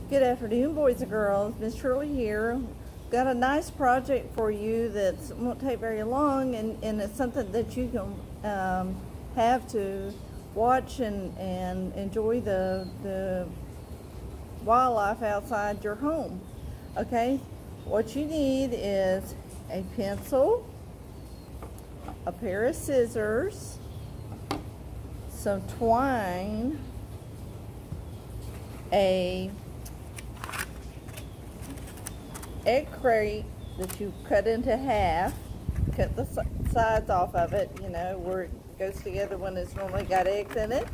Good afternoon, boys and girls. Miss Shirley here. Got a nice project for you that won't take very long, and it's something that you can have to watch and enjoy the wildlife outside your home. Okay, what you need is a pencil, a pair of scissors, some twine, a egg crate that you cut into half, cut the sides off of it, you know, where it goes together when it's normally got eggs in it,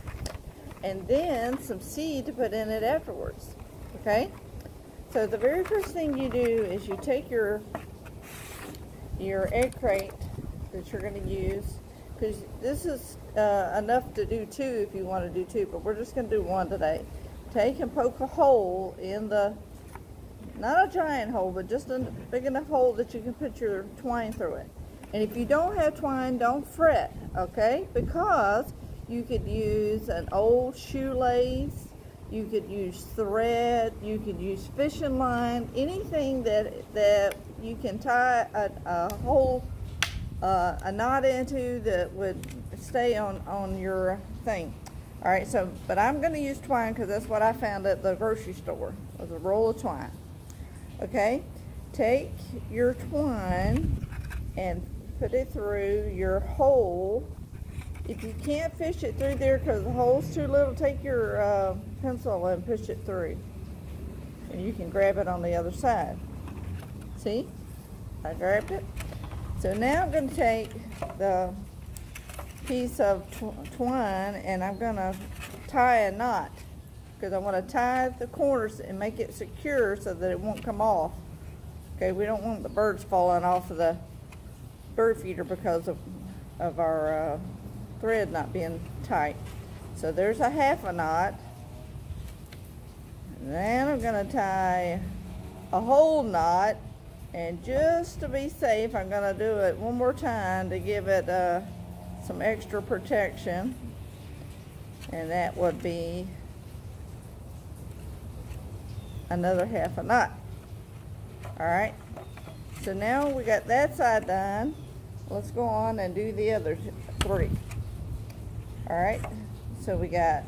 and then some seed to put in it afterwards. Okay, so the very first thing you do is you take your egg crate that you're going to use, because this is enough to do two if you want to do two, but we're just going to do one today. Take and poke a hole in the, not a giant hole, but just a big enough hole that you can put your twine through it. And if you don't have twine, don't fret, okay? Because you could use an old shoelace, you could use thread, you could use fishing line, anything that you can tie a hole, a knot into that would stay on your thing. All right, so, but I'm going to use twine because that's what I found at the grocery store, was a roll of twine. Okay, take your twine and put it through your hole. If you can't fish it through there because the hole's too little, take your pencil and push it through. And you can grab it on the other side. See? I grabbed it. So now I'm going to take the piece of twine and I'm going to tie a knot, because I want to tie the corners and make it secure so that it won't come off. Okay, we don't want the birds falling off of the bird feeder because of our thread not being tight. So there's a half a knot. And then I'm going to tie a whole knot, and just to be safe, I'm going to do it one more time to give it some extra protection, and that would be another half a knot. All right, so now we got that side done. Let's go on and do the other three. All right, so we got,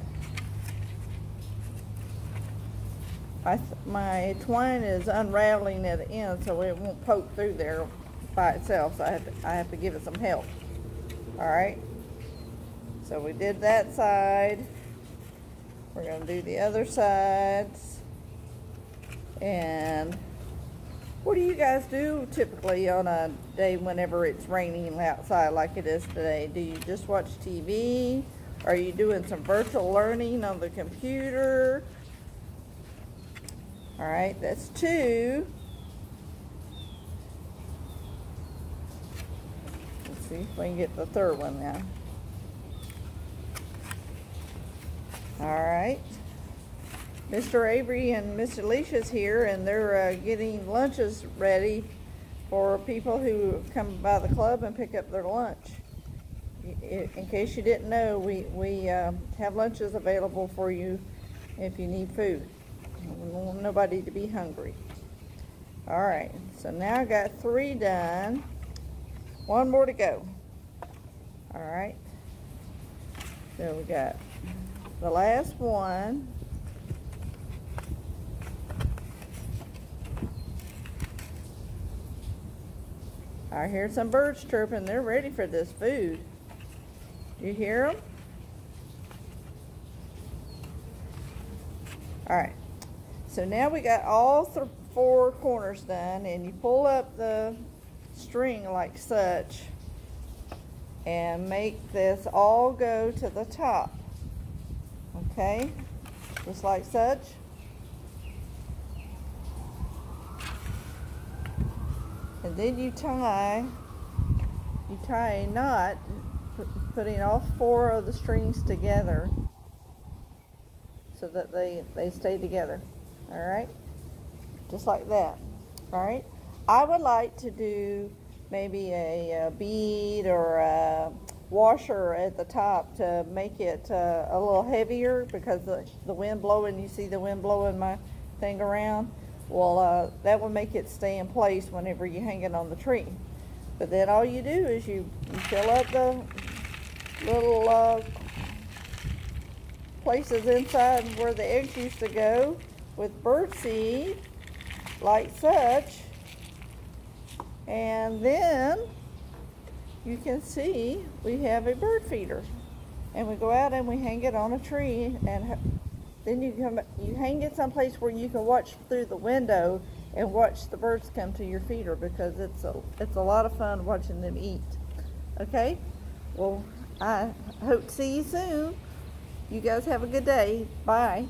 my twine is unraveling at the end, so it won't poke through there by itself, so I have to give it some help. All right, so we did that side. We're going to do the other sides. And what do you guys do typically on a day whenever it's raining outside like it is today? Do you just watch TV? Are you doing some virtual learning on the computer? All right, that's two. Let's see if we can get the third one now. All right. Mr. Avery and Miss Alicia's here, and they're getting lunches ready for people who come by the club and pick up their lunch. In case you didn't know, we have lunches available for you if you need food. We want nobody to be hungry. All right, so now I got three done. One more to go. All right, so we got the last one. I hear some birds chirping. They're ready for this food. Do you hear them? All right. So now we got all four corners done, and you pull up the string like such and make this all go to the top. Okay? Just like such. And then you tie a knot, putting all four of the strings together so that they stay together. All right, just like that. All right, I would like to do maybe a bead or a washer at the top to make it a little heavier, because the wind blowing, you see the wind blowing my thing around. Well, that will make it stay in place whenever you hang it on the tree. But then all you do is you fill up the little places inside where the eggs used to go with bird seed, like such. And then you can see we have a bird feeder. And we go out and we hang it on a tree, and then you hang it someplace where you can watch through the window and watch the birds come to your feeder, because it's a lot of fun watching them eat. Okay? Well, I hope to see you soon. You guys have a good day. Bye.